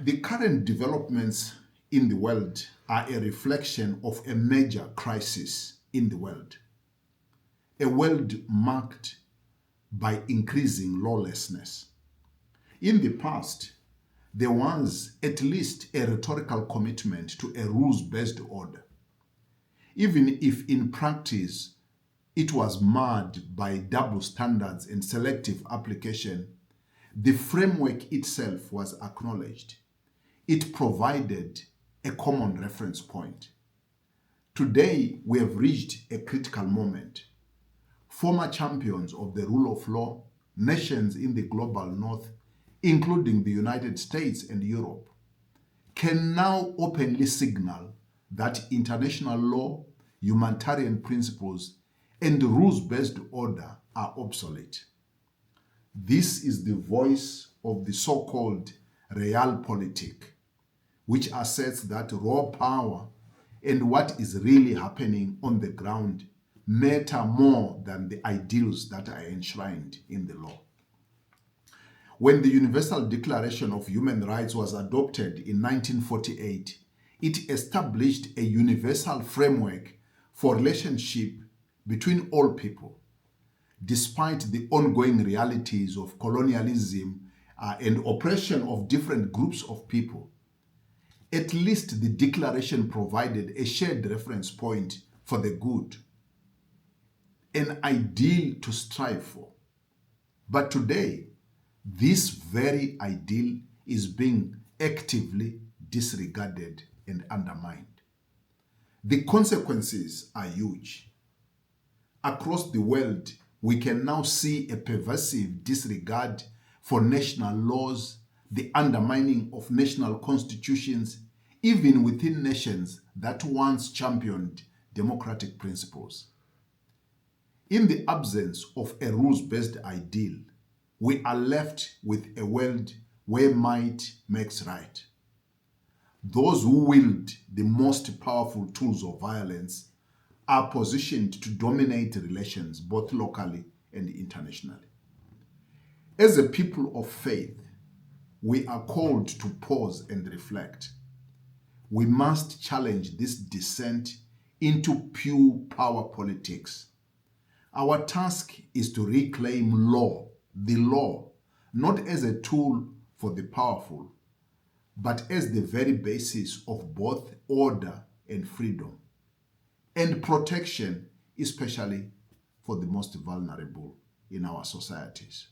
The current developments in the world are a reflection of a major crisis in the world, a world marked by increasing lawlessness. In the past, there was at least a rhetorical commitment to a rules-based order, even if in practice it was marred by double standards and selective application. The framework itself was acknowledged. It provided a common reference point. Today, we have reached a critical moment. Former champions of the rule of law, nations in the global north, including the United States and Europe, can now openly signal that international law, humanitarian principles, and rules-based order are obsolete. This is the voice of the so-called realpolitik, which asserts that raw power and what is really happening on the ground matter more than the ideals that are enshrined in the law. When the Universal Declaration of Human Rights was adopted in 1948, it established a universal framework for relationship between all people, despite the ongoing realities of colonialism and oppression of different groups of people. At least the declaration provided a shared reference point for the good, an ideal to strive for. But today, this very ideal is being actively disregarded and undermined. The consequences are huge. Across the world, we can now see a pervasive disregard for national laws, the undermining of national constitutions, even within nations that once championed democratic principles. In the absence of a rules-based ideal, we are left with a world where might makes right. Those who wield the most powerful tools of violence are positioned to dominate relations both locally and internationally. As a people of faith, we are called to pause and reflect. We must challenge this descent into pure power politics. Our task is to reclaim the law, not as a tool for the powerful, but as the very basis of both order and freedom, and protection, especially for the most vulnerable in our societies.